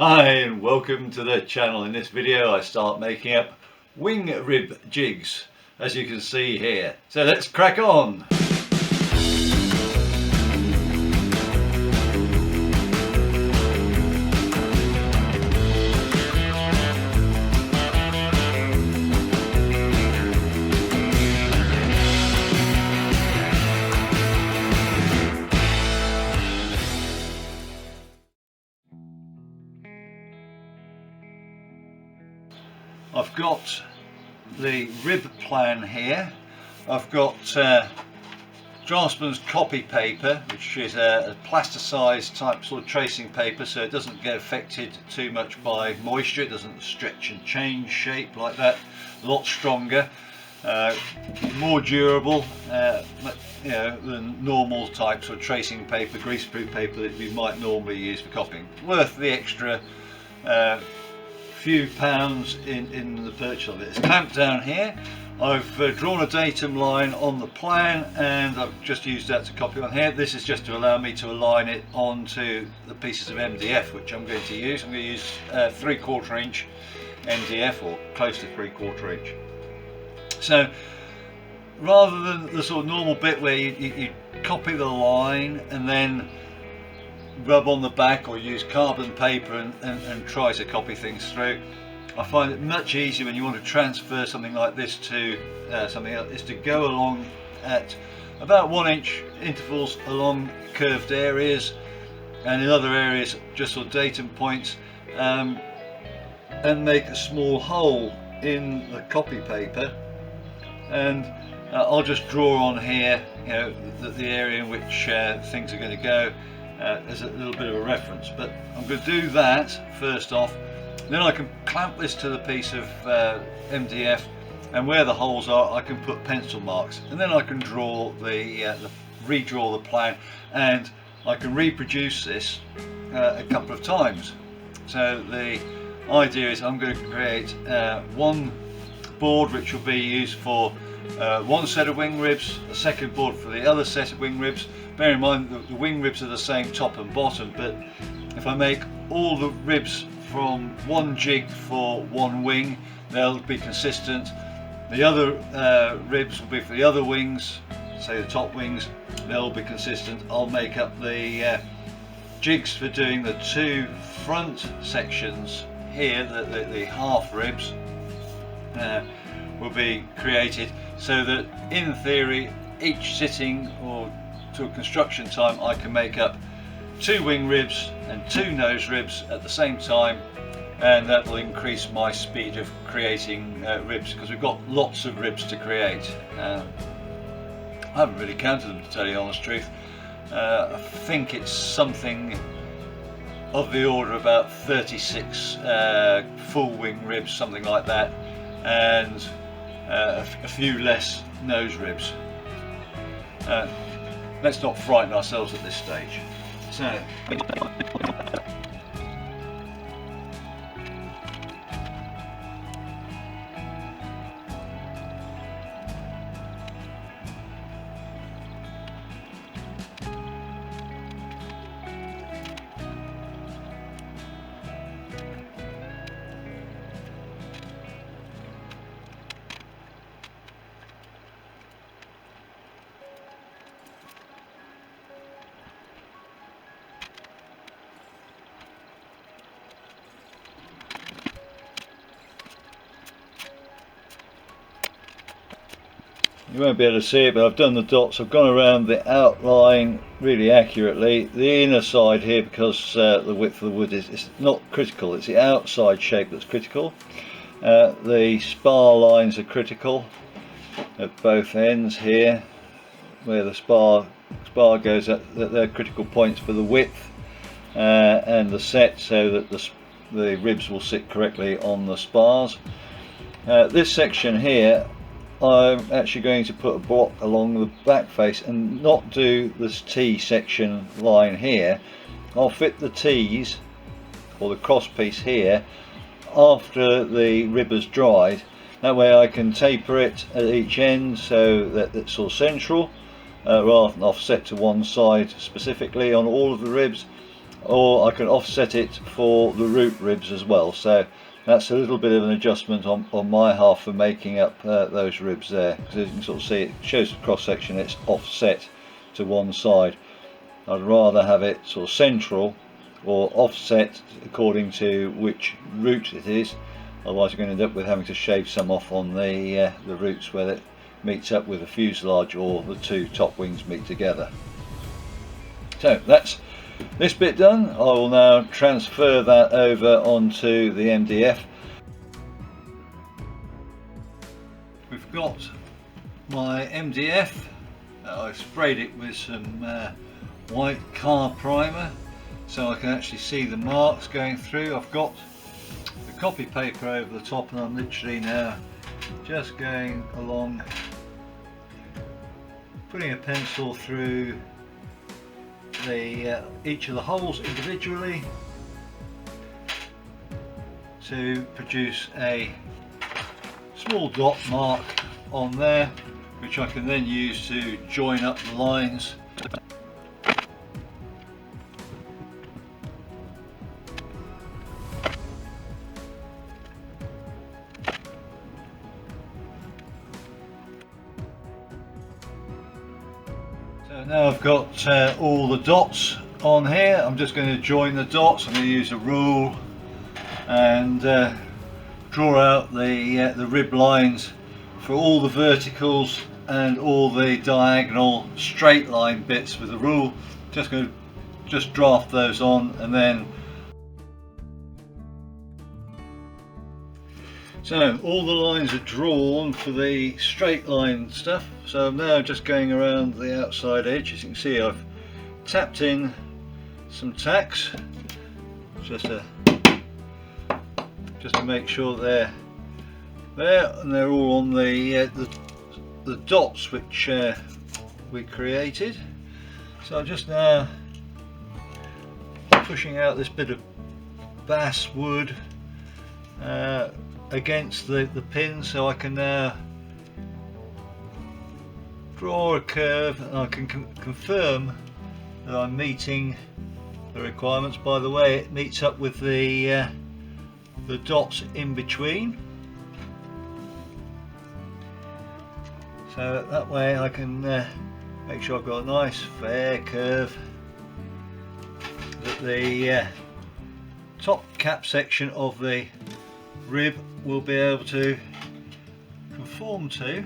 Hi and welcome to the channel. In this video I start making up wing rib jigs, as you can see here. So let's crack on. I've got the rib plan here. I've got draftsman's copy paper, which is a plasticized type sort of tracing paper, so it doesn't get affected too much by moisture. It doesn't stretch and change shape like that. A lot stronger, more durable, than normal types of tracing paper, greaseproof paper that you might normally use for copying. Worth the extra few pounds in the purchase of it. It's clamped down here. I've drawn a datum line on the plan and I've just used that to copy on here. This is just to allow me to align it onto the pieces of MDF which I'm going to use. I'm going to use 3/4 inch MDF, or close to 3/4 inch. So rather than the sort of normal bit where you copy the line and then rub on the back or use carbon paper and try to copy things through, I find it much easier when you want to transfer something like this to something else, is to go along at about 1 inch intervals along curved areas, and in other areas just sort of datum points, and make a small hole in the copy paper, and I'll just draw on here, the area in which things are going to go as a little bit of a reference. But I'm going to do that first off, then I can clamp this to the piece of MDF, and where the holes are I can put pencil marks, and then I can draw redraw the plan, and I can reproduce this a couple of times. So the idea is I'm going to create one board which will be used for one set of wing ribs, a second board for the other set of wing ribs. Bear in mind that the wing ribs are the same top and bottom, but if I make all the ribs from one jig for one wing, they'll be consistent. The other ribs will be for the other wings, say the top wings, they'll be consistent. I'll make up the jigs for doing the two front sections here, the half ribs will be created, so that in theory each sitting or to a construction time I can make up 2 wing ribs and 2 nose ribs at the same time, and that will increase my speed of creating ribs, because we've got lots of ribs to create. I haven't really counted them, to tell you the honest truth. I think it's something of the order of about 36 full wing ribs, something like that, and a few less nose ribs. Let's not frighten ourselves at this stage. So you won't be able to see it, but I've done the dots. I've gone around the outline really accurately. The inner side here, because the width of the wood is not critical, it's the outside shape that's critical. The spar lines are critical at both ends here, where the spar goes up. They're critical points for the width and the set, so that the ribs will sit correctly on the spars. This section here, I'm actually going to put a block along the back face and not do this T section line here. I'll fit the T's, or the cross piece here, after the rib has dried. That way I can taper it at each end so that it's sort of central, rather than offset to one side specifically on all of the ribs. or I can offset it for the root ribs as well. So that's a little bit of an adjustment on my half for making up those ribs there, because as you can sort of see, it shows the cross section, it's offset to one side. I'd rather have it sort of central or offset according to which root it is, otherwise you're going to end up with having to shave some off on the roots where it meets up with the fuselage or the two top wings meet together. So that's this bit done. I will now transfer that over onto the MDF. We've got my MDF. I sprayed it with some white car primer so I can actually see the marks going through. I've got the copy paper over the top, and I'm literally now just going along, putting a pencil through each of the holes individually to produce a small dot mark on there, which I can then use to join up the lines. So now I've got all the dots on here. I'm just going to join the dots. I'm going to use a rule and draw out the rib lines for all the verticals and all the diagonal straight line bits with the rule. Just going to draft those on, and then so all the lines are drawn for the straight line stuff. So I'm now just going around the outside edge. As you can see, I've tapped in some tacks just to make sure they're there, and they're all on the dots which we created. So I'm just now pushing out this bit of bass wood against the pin, so I can now draw a curve, and I can confirm that I'm meeting the requirements. By the way, it meets up with the dots in between, so that way I can make sure I've got a nice fair curve that the top cap section of the rib will be able to conform to.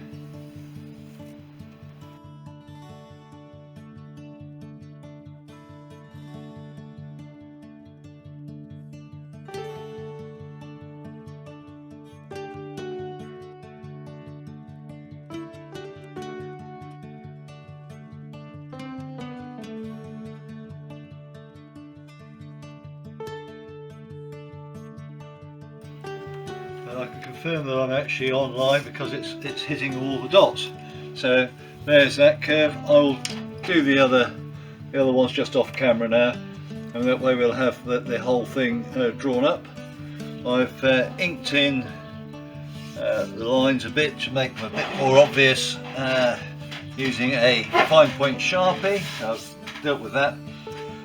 I can confirm that I'm actually online because it's hitting all the dots. So there's that curve. I will do the other ones just off camera now, and that way we'll have the whole thing drawn up. I've inked in the lines a bit to make them a bit more obvious using a fine point Sharpie. So I've dealt with that.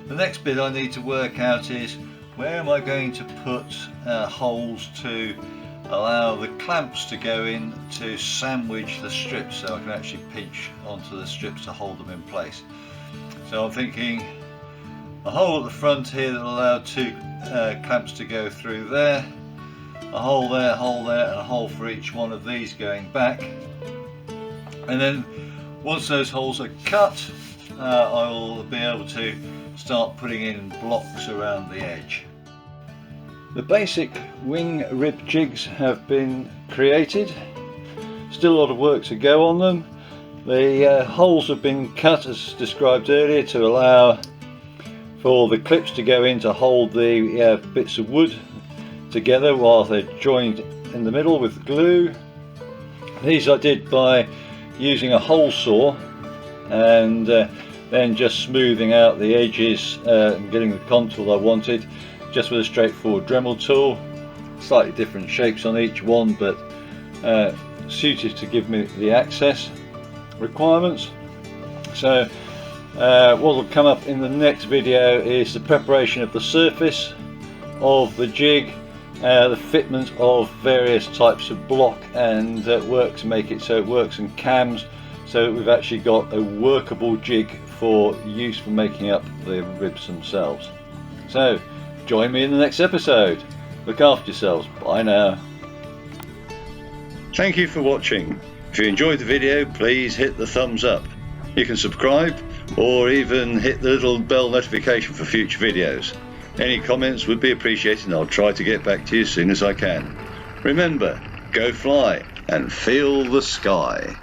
The next bit I need to work out is where am I going to put holes to allow the clamps to go in to sandwich the strips, so I can actually pinch onto the strips to hold them in place. So I'm thinking a hole at the front here that will allow two clamps to go through there, a hole there, and a hole for each one of these going back. And then once those holes are cut, I will be able to start putting in blocks around the edge. The basic wing rib jigs have been created. Still a lot of work to go on them. The holes have been cut as described earlier to allow for the clips to go in to hold the bits of wood together while they're joined in the middle with glue. These I did by using a hole saw and then just smoothing out the edges and getting the contour I wanted just with a straightforward Dremel tool. Slightly different shapes on each one, but suited to give me the access requirements. So What will come up in the next video is the preparation of the surface of the jig, the fitment of various types of block and work to make it so it works in cams, so that we've actually got a workable jig for use for making up the ribs themselves. So join me in the next episode. Look after yourselves. Bye now. Thank you for watching. If you enjoyed the video, please hit the thumbs up. You can subscribe or even hit the little bell notification for future videos. Any comments would be appreciated and I'll try to get back to you as soon as I can. Remember, go fly and feel the sky.